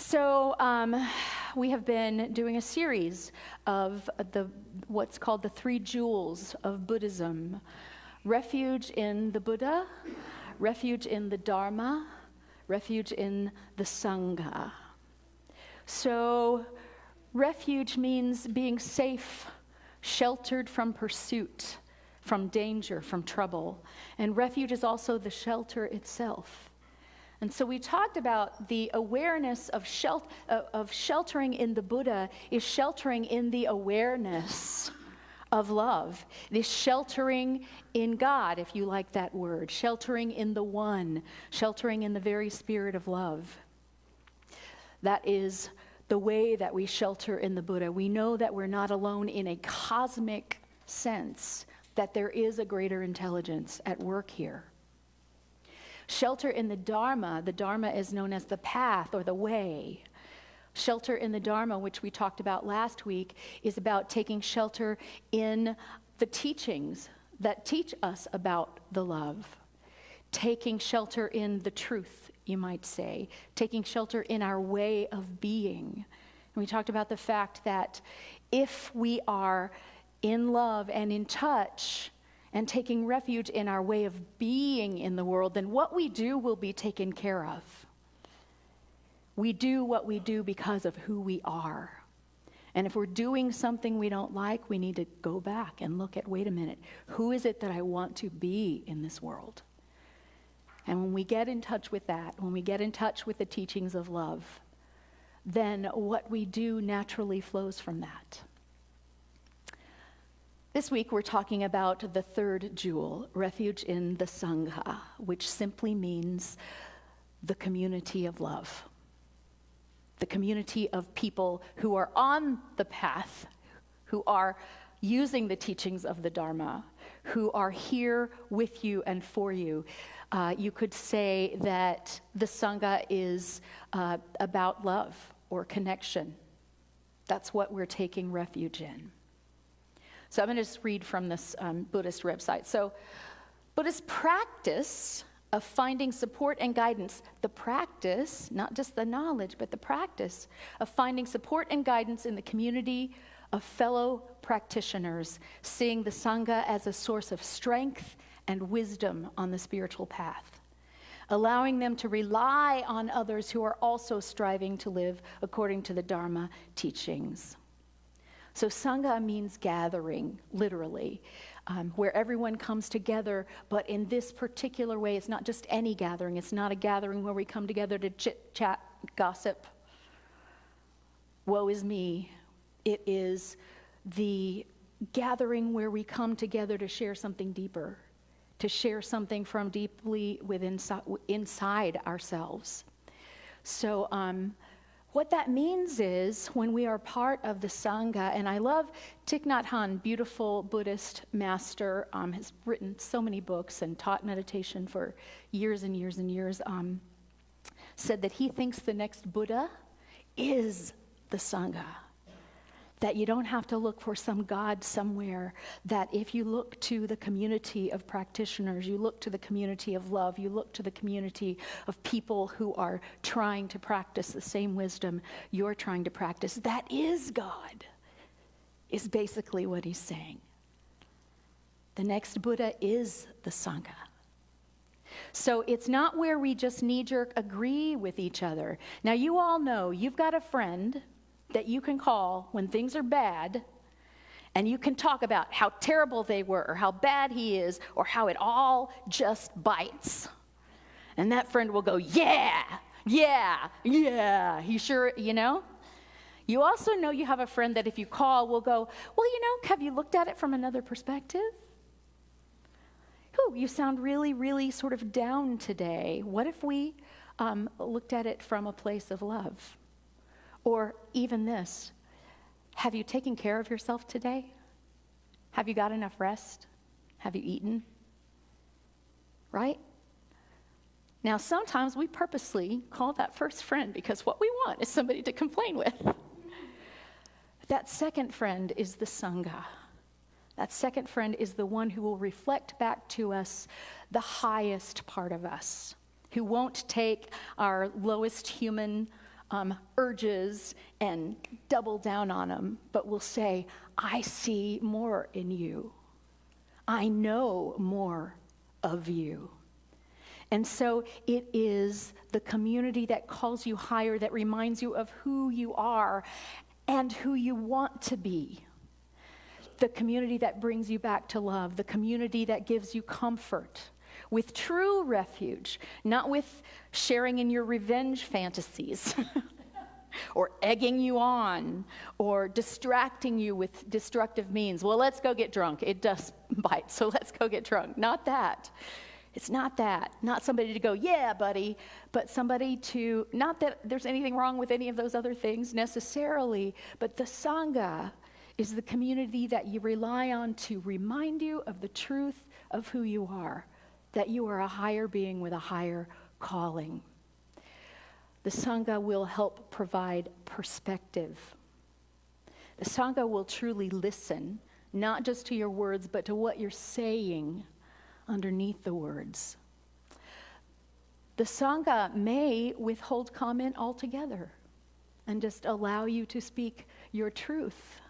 We have been doing a series of what's called the 3 jewels of Buddhism. Refuge in the Buddha, refuge in the Dharma, refuge in the Sangha. So refuge means being safe, sheltered from pursuit, from danger, from trouble. And refuge is also the shelter itself. And so we talked about the awareness of sheltering in the Buddha is sheltering in the awareness of love. It is sheltering in God, if you like that word, sheltering in the One, sheltering in the very spirit of love. That is the way that we shelter in the Buddha. We know that we're not alone in a cosmic sense, that there is a greater intelligence at work here. Shelter in the Dharma is known as the path or the way. Shelter in the Dharma, which we talked about last week, is about taking shelter in the teachings that teach us about the love. Taking shelter in the truth, you might say. Taking shelter in our way of being. And we talked about the fact that if we are in love and in touch and taking refuge in our way of being in the world, then what we do will be taken care of. We do what we do because of who we are. And if we're doing something we don't like, we need to go back and look at, wait a minute, who is it that I want to be in this world? And when we get in touch with that, when we get in touch with the teachings of love, then what we do naturally flows from that. This week we're talking about the 3rd jewel, refuge in the Sangha, which simply means the community of love. The community of people who are on the path, who are using the teachings of the Dharma, who are here with you and for you. You could say that the Sangha is about love or connection. That's what we're taking refuge in. So I'm going to just read from this Buddhist website. So Buddhist practice of finding support and guidance, the practice, not just the knowledge, but the practice of finding support and guidance in the community of fellow practitioners, seeing the Sangha as a source of strength and wisdom on the spiritual path, allowing them to rely on others who are also striving to live according to the Dharma teachings. So Sangha means gathering, literally, where everyone comes together, but in this particular way, it's not just any gathering. It's not a gathering where we come together to chit-chat, gossip, woe is me. It is the gathering where we come together to share something deeper, to share something from deeply inside ourselves. So, what that means is when we are part of the Sangha, and I love Thich Nhat Hanh, beautiful Buddhist master, has written so many books and taught meditation for years and years and years, said that he thinks the next Buddha is the Sangha. That you don't have to look for some God somewhere, that if you look to the community of practitioners, you look to the community of love, you look to the community of people who are trying to practice the same wisdom you're trying to practice, that is God, is basically what he's saying. The next Buddha is the Sangha. So it's not where we just knee-jerk agree with each other. Now you all know you've got a friend that you can call when things are bad, and you can talk about how terrible they were, or how bad he is, or how it all just bites. And that friend will go, yeah, he sure, you know? You also know you have a friend that if you call will go, well, you know, have you looked at it from another perspective? Ooh, you sound really, really sort of down today. What if we looked at it from a place of love? Or even this, have you taken care of yourself today? Have you got enough rest? Have you eaten? Right? Now, sometimes we purposely call that first friend because what we want is somebody to complain with. That second friend is the Sangha. That second friend is the one who will reflect back to us the highest part of us, who won't take our lowest human urges and double down on them, but will say, I see more in you. I know more of you. And so it is the community that calls you higher, that reminds you of who you are and who you want to be. The community that brings you back to love, the community that gives you comfort with true refuge, not with sharing in your revenge fantasies or egging you on or distracting you with destructive means. Well, let's go get drunk. It does bite, so let's go get drunk. Not that. It's not that. Not somebody to go, yeah, buddy, but somebody to, not that there's anything wrong with any of those other things necessarily, but the Sangha is the community that you rely on to remind you of the truth of who you are, that you are a higher being with a higher calling. The Sangha will help provide perspective. The Sangha will truly listen, not just to your words, but to what you're saying underneath the words. The Sangha may withhold comment altogether and just allow you to speak your truth.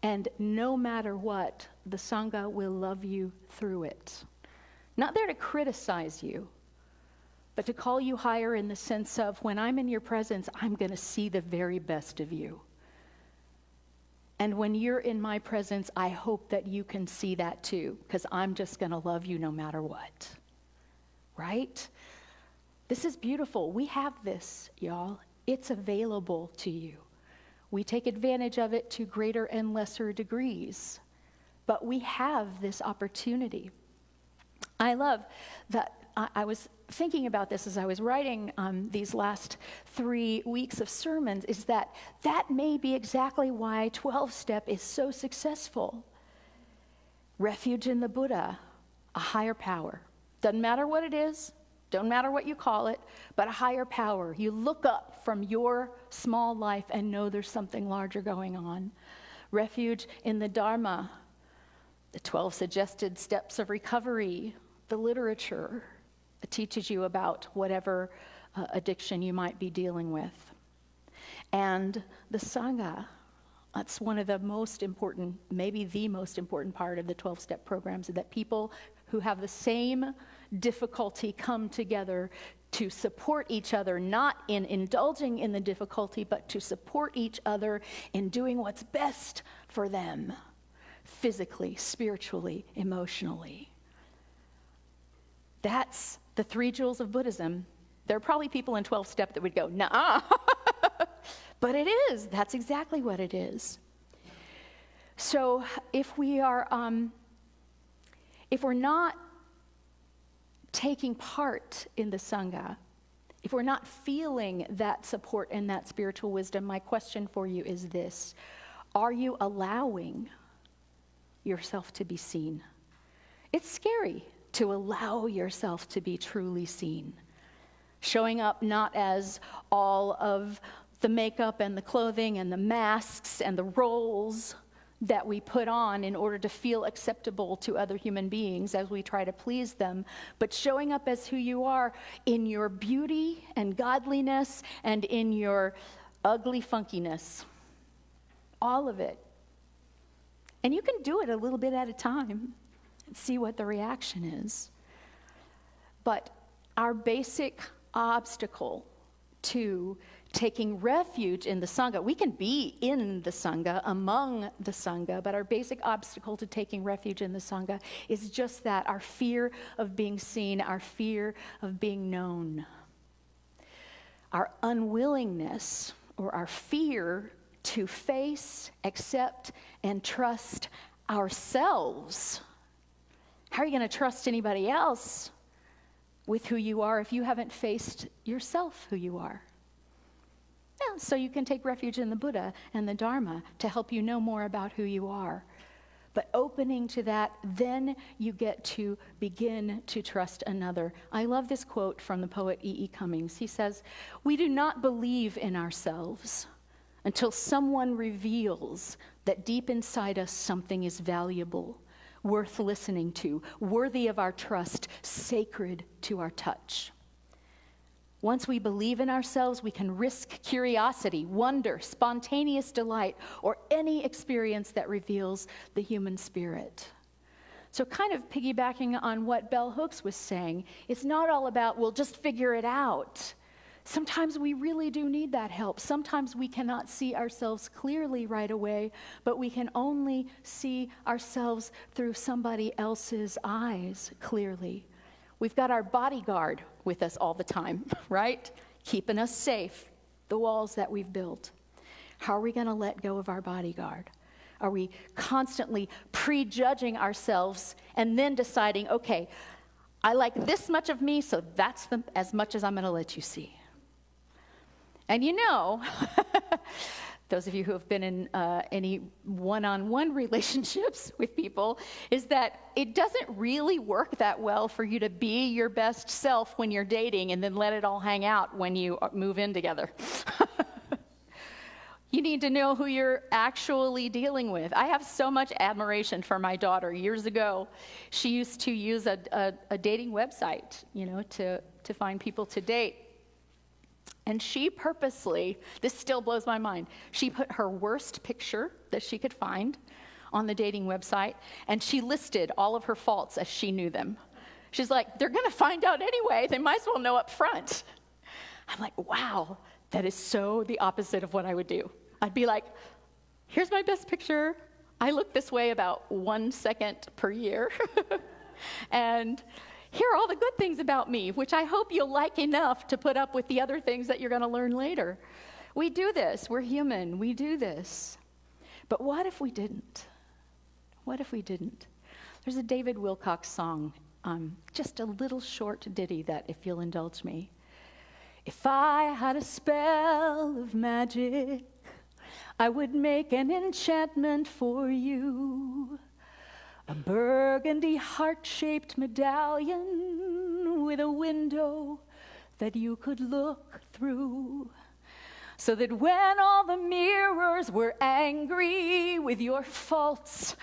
And no matter what, the Sangha will love you through it. Not there to criticize you, but to call you higher in the sense of, when I'm in your presence, I'm going to see the very best of you. And when you're in my presence, I hope that you can see that too, because I'm just going to love you no matter what. Right? This is beautiful. We have this, y'all. It's available to you. We take advantage of it to greater and lesser degrees, but we have this opportunity. I love that. I was thinking about this as I was writing these last 3 weeks of sermons, is that may be exactly why 12-step is so successful. Refuge in the Buddha, a higher power. Doesn't matter what it is, don't matter what you call it, but a higher power. You look up from your small life and know there's something larger going on. Refuge in the Dharma, the 12 suggested steps of recovery, the literature. It teaches you about whatever addiction you might be dealing with. And the Sangha, that's one of the most important, maybe the most important part of the 12-step programs, that people who have the same difficulty come together to support each other, not in indulging in the difficulty, but to support each other in doing what's best for them, physically, spiritually, emotionally. That's the 3 jewels of Buddhism. There are probably people in 12-step that would go, nah, but it is. That's exactly what it is. So if we are, if we're not taking part in the Sangha, if we're not feeling that support and that spiritual wisdom, my question for you is this: are you allowing yourself to be seen? It's scary to allow yourself to be truly seen. Showing up not as all of the makeup and the clothing and the masks and the roles that we put on in order to feel acceptable to other human beings as we try to please them, but showing up as who you are in your beauty and godliness and in your ugly funkiness. All of it. And you can do it a little bit at a time and see what the reaction is. But our basic obstacle to taking refuge in the Sangha, we can be in the Sangha, among the Sangha, but our basic obstacle to taking refuge in the Sangha is just that, our fear of being seen, our fear of being known. Our unwillingness or our fear to face, accept, and trust ourselves. How are you going to trust anybody else with who you are if you haven't faced yourself who you are? Yeah, so you can take refuge in the Buddha and the Dharma to help you know more about who you are. But opening to that, then you get to begin to trust another. I love this quote from the poet E.E. Cummings. He says, "We do not believe in ourselves until someone reveals that deep inside us something is valuable, worth listening to, worthy of our trust, sacred to our touch." Once we believe in ourselves, we can risk curiosity, wonder, spontaneous delight, or any experience that reveals the human spirit. So kind of piggybacking on what Bell Hooks was saying, it's not all about, we'll just figure it out. Sometimes we really do need that help. Sometimes we cannot see ourselves clearly right away, but we can only see ourselves through somebody else's eyes clearly. We've got our bodyguard with us all the time, right? Keeping us safe, the walls that we've built. How are we going to let go of our bodyguard? Are we constantly prejudging ourselves and then deciding, okay, I like this much of me, so that's as much as I'm going to let you see? And you know, those of you who have been in any one-on-one relationships with people, is that it doesn't really work that well for you to be your best self when you're dating and then let it all hang out when you move in together. You need to know who you're actually dealing with. I have so much admiration for my daughter. Years ago, she used to use a dating website, to find people to date. And she purposely, this still blows my mind, she put her worst picture that she could find on the dating website, and she listed all of her faults as she knew them. She's like, they're going to find out anyway. They might as well know up front. I'm like, wow, that is so the opposite of what I would do. I'd be like, here's my best picture. I look this way about 1 second per year. And here are all the good things about me, which I hope you'll like enough to put up with the other things that you're going to learn later. We do this. We're human. We do this. But what if we didn't? What if we didn't? There's a David Wilcox song, just a little short ditty that, if you'll indulge me. If I had a spell of magic, I would make an enchantment for you. A burgundy heart-shaped medallion with a window that you could look through, so that when all the mirrors were angry with your faults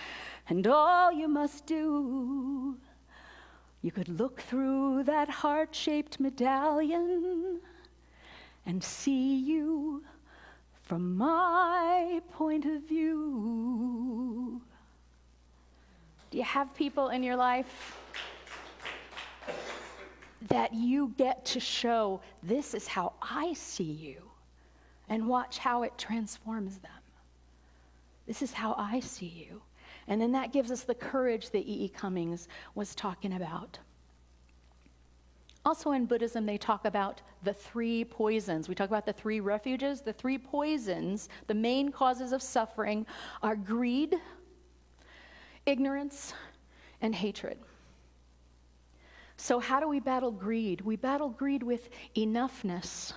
and all you must do, you could look through that heart-shaped medallion and see you from my point of view. Do you have people in your life that you get to show, this is how I see you, and watch how it transforms them? This is how I see you. And then that gives us the courage that E.E. Cummings was talking about. Also in Buddhism, they talk about the 3 poisons. We talk about the 3 refuges. The 3 poisons, the main causes of suffering, are greed, ignorance, and hatred. So how do we battle greed? We battle greed with enoughness.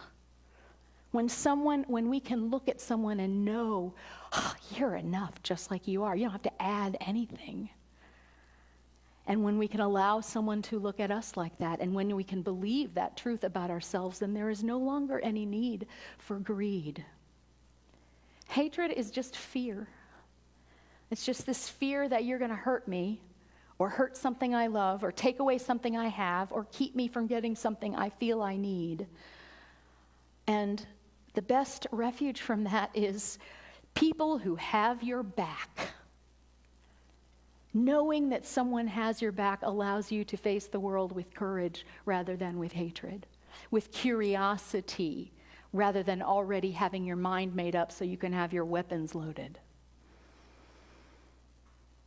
When we can look at someone and know, oh, you're enough just like you are. You don't have to add anything. And when we can allow someone to look at us like that, and when we can believe that truth about ourselves, then there is no longer any need for greed. Hatred is just fear. It's just this fear that you're going to hurt me, or hurt something I love, or take away something I have, or keep me from getting something I feel I need. And the best refuge from that is people who have your back. Knowing that someone has your back allows you to face the world with courage rather than with hatred, with curiosity rather than already having your mind made up so you can have your weapons loaded.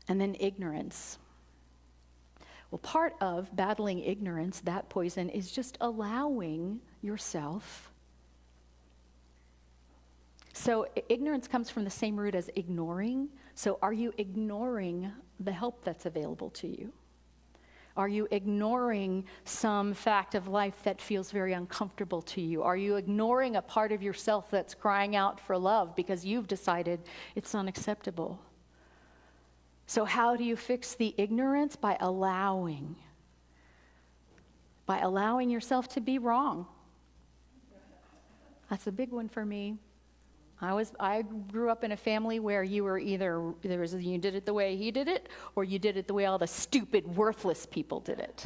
And then ignorance. Well, part of battling ignorance, that poison, is just allowing yourself. So ignorance comes from the same root as ignoring. So are you ignoring the help that's available to you? Are you ignoring some fact of life that feels very uncomfortable to you? Are you ignoring a part of yourself that's crying out for love because you've decided it's unacceptable? So how do you fix the ignorance? By allowing yourself to be wrong. That's a big one for me. I grew up in a family where you were you did it the way he did it, or you did it the way all the stupid, worthless people did it.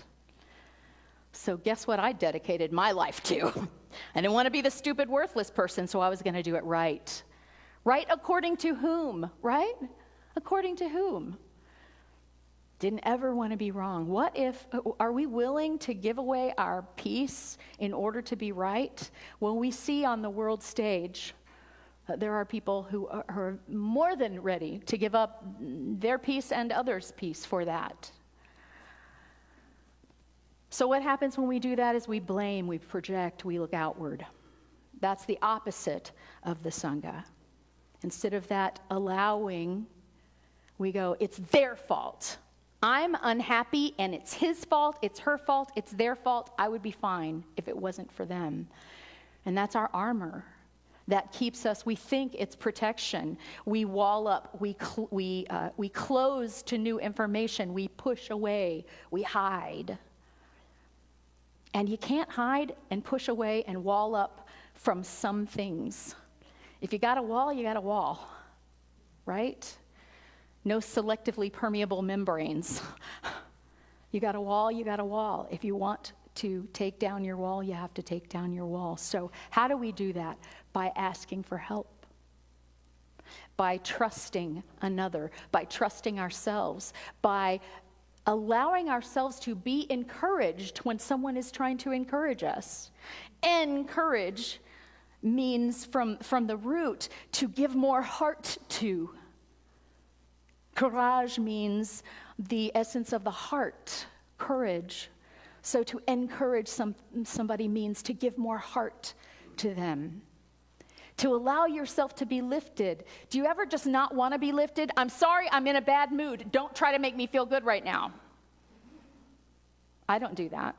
So guess what I dedicated my life to? I didn't want to be the stupid, worthless person, so I was going to do it right. Right according to whom, right? According to whom? Didn't ever want to be wrong. What if, are we willing to give away our peace in order to be right? Well, we see on the world stage, there are people who are more than ready to give up their peace and others' peace for that. So what happens when we do that is we blame, we project, we look outward. That's the opposite of the Sangha. Instead of that allowing, we go, it's their fault. I'm unhappy and it's his fault, it's her fault, it's their fault. I would be fine if it wasn't for them. And that's our armor. That keeps us, we think it's protection. We wall up, we close to new information, we push away, we hide. And you can't hide and push away and wall up from some things. If you got a wall, you got a wall, right? No selectively permeable membranes. You got a wall, you got a wall. If you want to take down your wall, you have to take down your wall. So how do we do that? By asking for help. By trusting another, by trusting ourselves, by allowing ourselves to be encouraged when someone is trying to encourage us. Encourage means from the root to give more heart to. Courage means the essence of the heart, courage. So to encourage somebody means to give more heart to them. To allow yourself to be lifted. Do you ever just not want to be lifted? I'm sorry, I'm in a bad mood. Don't try to make me feel good right now. I don't do that.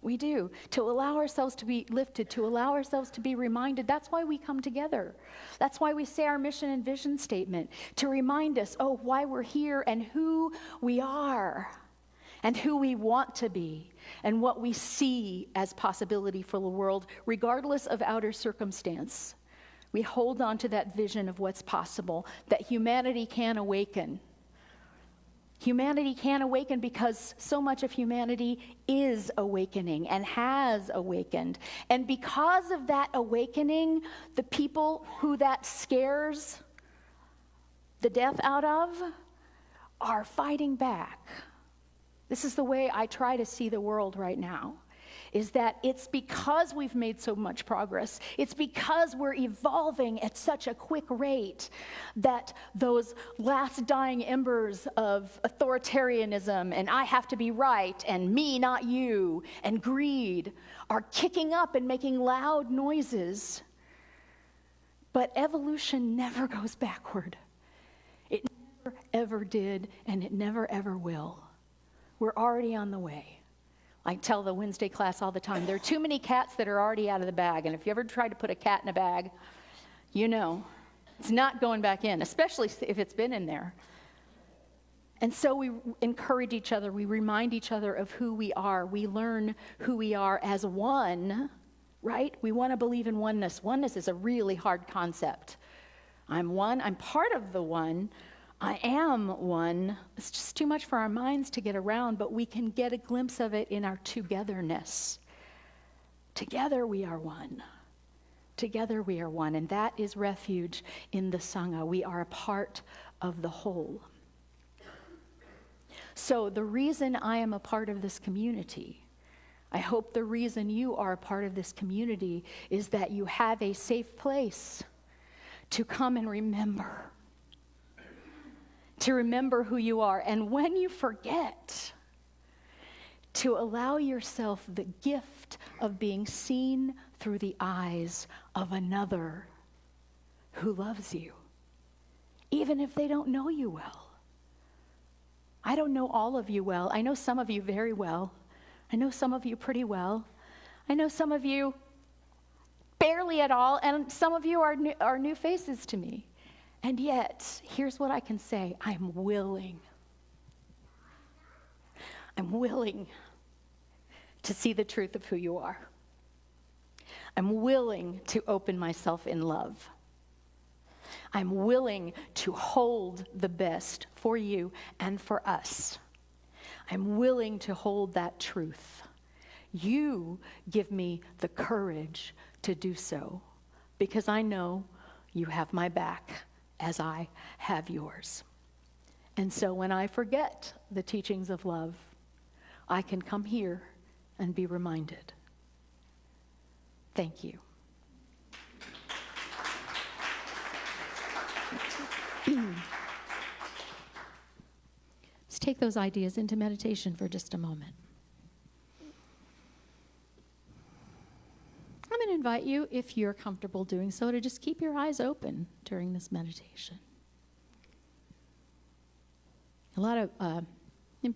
We do. To allow ourselves to be lifted, to allow ourselves to be reminded. That's why we come together. That's why we say our mission and vision statement. To remind us, why we're here and who we are. And who we want to be. And what we see as possibility for the world, regardless of outer circumstance. We hold on to that vision of what's possible. That humanity can awaken. Humanity can awaken because so much of humanity is awakening and has awakened. And because of that awakening, the people who that scares the death out of are fighting back. This is the way I try to see the world right now, is that it's because we've made so much progress, it's because we're evolving at such a quick rate that those last dying embers of authoritarianism and I have to be right and me, not you, and greed are kicking up and making loud noises. But evolution never goes backward. It never ever did, and it never ever will. We're already on the way. I tell the Wednesday class all the time, there are too many cats that are already out of the bag. And if you ever tried to put a cat in a bag, you know, it's not going back in, especially if it's been in there. And so we encourage each other. We remind each other of who we are. We learn who we are as one, right? We want to believe in oneness. Oneness is a really hard concept. I'm one. I'm part of the one. I am one. It's just too much for our minds to get around, but we can get a glimpse of it in our togetherness. Together we are one. Together we are one, and that is refuge in the Sangha. We are a part of the whole. So the reason I am a part of this community, I hope the reason you are a part of this community is that you have a safe place to come and remember. To remember who you are. And when you forget, to allow yourself the gift of being seen through the eyes of another who loves you, even if they don't know you well. I don't know all of you well. I know some of you very well. I know some of you pretty well. I know some of you barely at all, and some of you are new faces to me. And yet, here's what I can say. I'm willing. I'm willing to see the truth of who you are. I'm willing to open myself in love. I'm willing to hold the best for you and for us. I'm willing to hold that truth. You give me the courage to do so, because I know you have my back as I have yours. And so when I forget the teachings of love, I can come here and be reminded. Thank you. Let's take those ideas into meditation for just a moment. I'm going to invite you, if you're comfortable doing so, to just keep your eyes open during this meditation.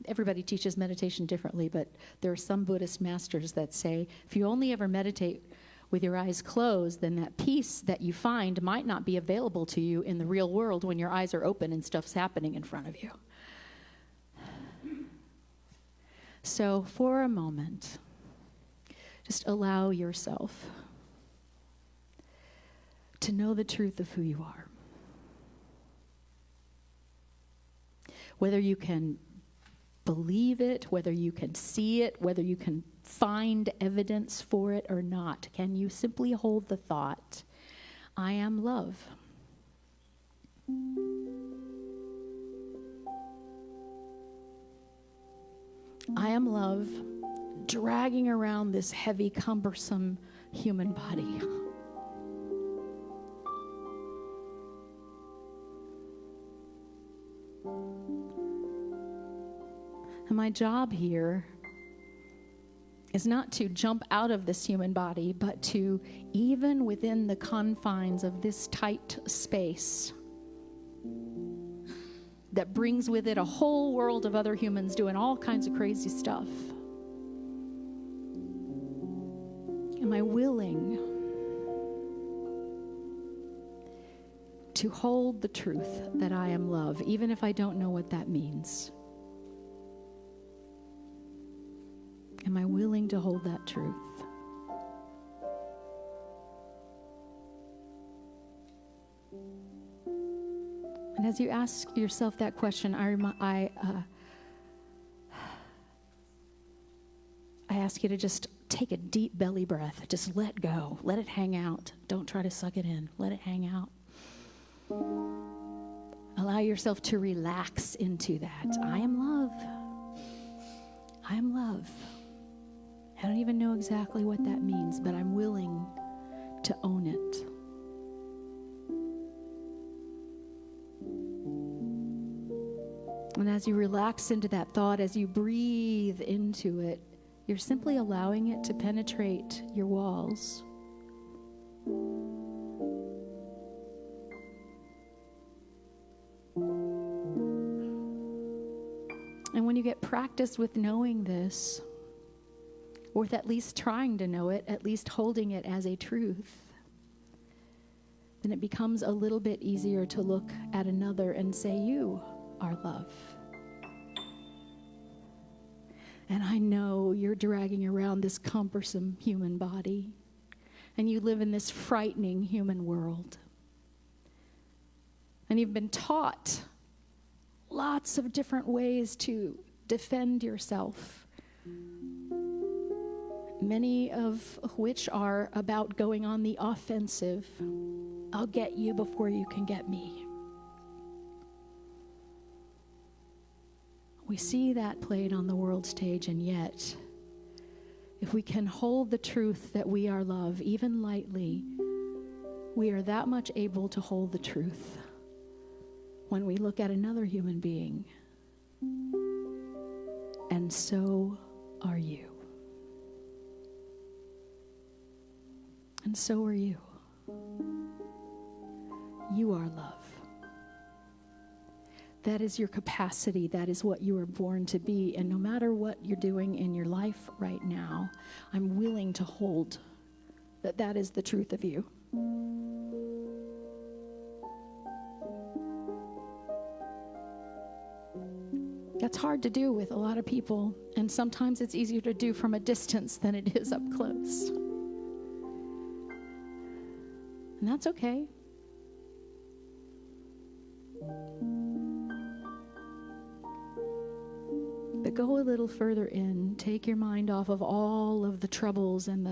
Everybody teaches meditation differently, but there are some Buddhist masters that say, if you only ever meditate with your eyes closed, then that peace that you find might not be available to you in the real world when your eyes are open and stuff's happening in front of you. So for a moment, just allow yourself to know the truth of who you are. Whether you can believe it, whether you can see it, whether you can find evidence for it or not, can you simply hold the thought, I am love. I am love, dragging around this heavy, cumbersome human body. And my job here is not to jump out of this human body, but to, even within the confines of this tight space that brings with it a whole world of other humans doing all kinds of crazy stuff, am I willing to hold the truth that I am love, even if I don't know what that means? Am I willing to hold that truth? And as you ask yourself that question, I ask you to just take a deep belly breath. Just let go. Let it hang out. Don't try to suck it in. Let it hang out. Allow yourself to relax into that. I am love. I am love. I don't even know exactly what that means, but I'm willing to own it. And as you relax into that thought, as you breathe into it, you're simply allowing it to penetrate your walls. And when you get practice with knowing this, or with at least trying to know it, at least holding it as a truth, then it becomes a little bit easier to look at another and say, you are love. And I know you're dragging around this cumbersome human body, and you live in this frightening human world. And you've been taught lots of different ways to defend yourself, many of which are about going on the offensive. I'll get you before you can get me. We see that played on the world stage, and yet, if we can hold the truth that we are love, even lightly, we are that much able to hold the truth when we look at another human being. And so are you. And so are you. You are love. That is your capacity. That is what you are born to be. And no matter what you're doing in your life right now, I'm willing to hold that that is the truth of you. That's hard to do with a lot of people, and sometimes it's easier to do from a distance than it is up close. And that's okay. But go a little further in. Take your mind off of all of the troubles and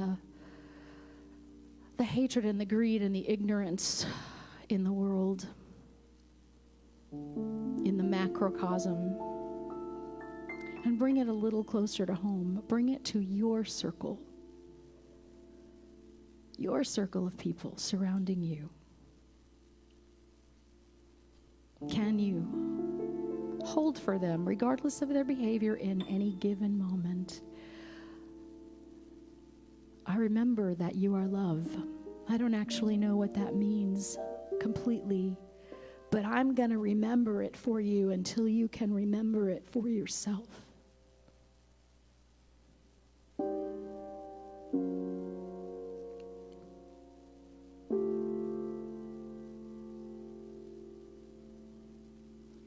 the hatred and the greed and the ignorance in the world, in the macrocosm, and bring it a little closer to home. Bring it to your circle of people surrounding you. Can you hold for them, regardless of their behavior in any given moment? I remember that you are love. I don't actually know what that means completely, but I'm going to remember it for you until you can remember it for yourself.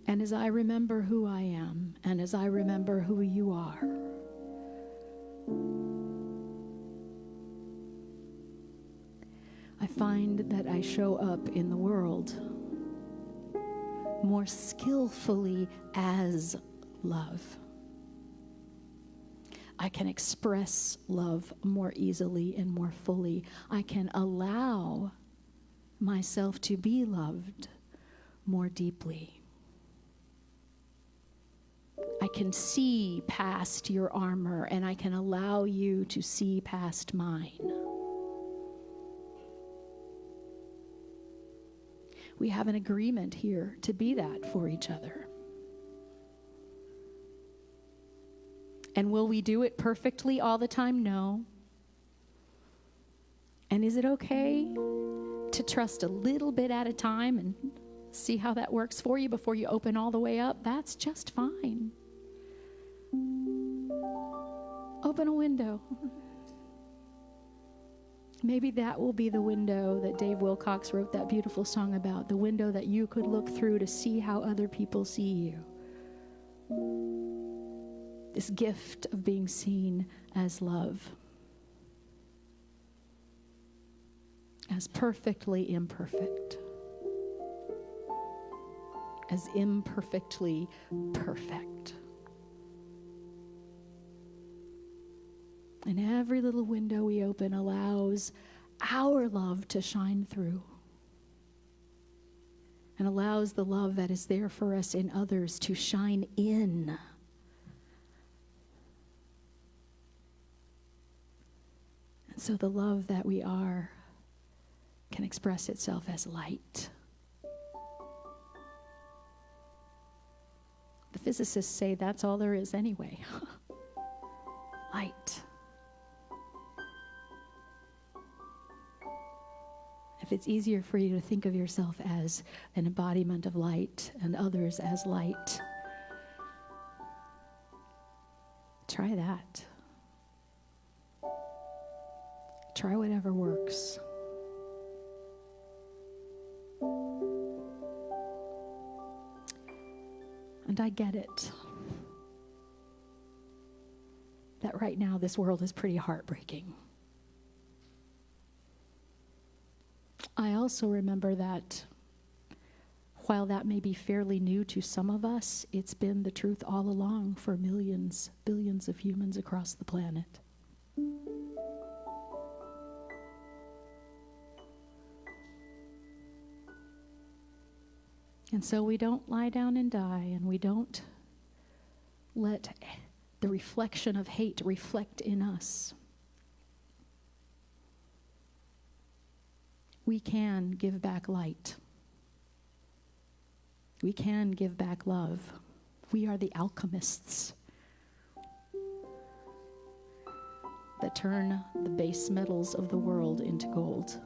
And as I remember who I am, and as I remember who you are, I find that I show up in the world more skillfully as love. I can express love more easily and more fully. I can allow myself to be loved more deeply. I can see past your armor, and I can allow you to see past mine. We have an agreement here to be that for each other. And will we do it perfectly all the time? No. And is it okay to trust a little bit at a time and see how that works for you before you open all the way up? That's just fine. Open a window. Maybe that will be the window that Dave Wilcox wrote that beautiful song about, the window that you could look through to see how other people see you. This gift of being seen as love, as perfectly imperfect, as imperfectly perfect. And every little window we open allows our love to shine through, and allows the love that is there for us in others to shine in. And so the love that we are can express itself as light. The physicists say that's all there is anyway. Light. If it's easier for you to think of yourself as an embodiment of light and others as light, try that. Try whatever works. And I get it, that right now this world is pretty heartbreaking. I also remember that while that may be fairly new to some of us, it's been the truth all along for millions, billions of humans across the planet. And so we don't lie down and die, and we don't let the reflection of hate reflect in us. We can give back light. We can give back love. We are the alchemists that turn the base metals of the world into gold.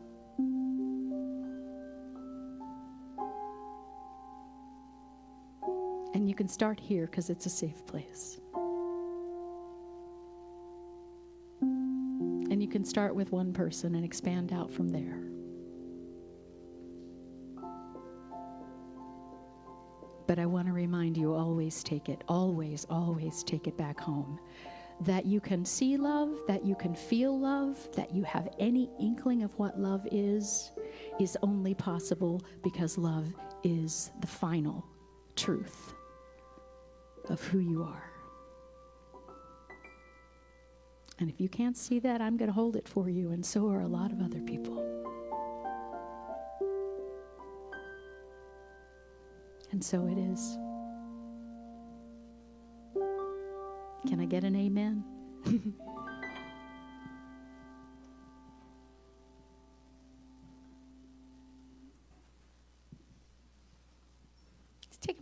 And you can start here because it's a safe place. And you can start with one person and expand out from there. But I want to remind you, always take it, always take it back home. That you can see love, that you can feel love, that you have any inkling of what love is only possible because love is the final truth of who you are. And if you can't see that, I'm going to hold it for you, and so are a lot of other people. And so it is. Can I get an amen? Let's take a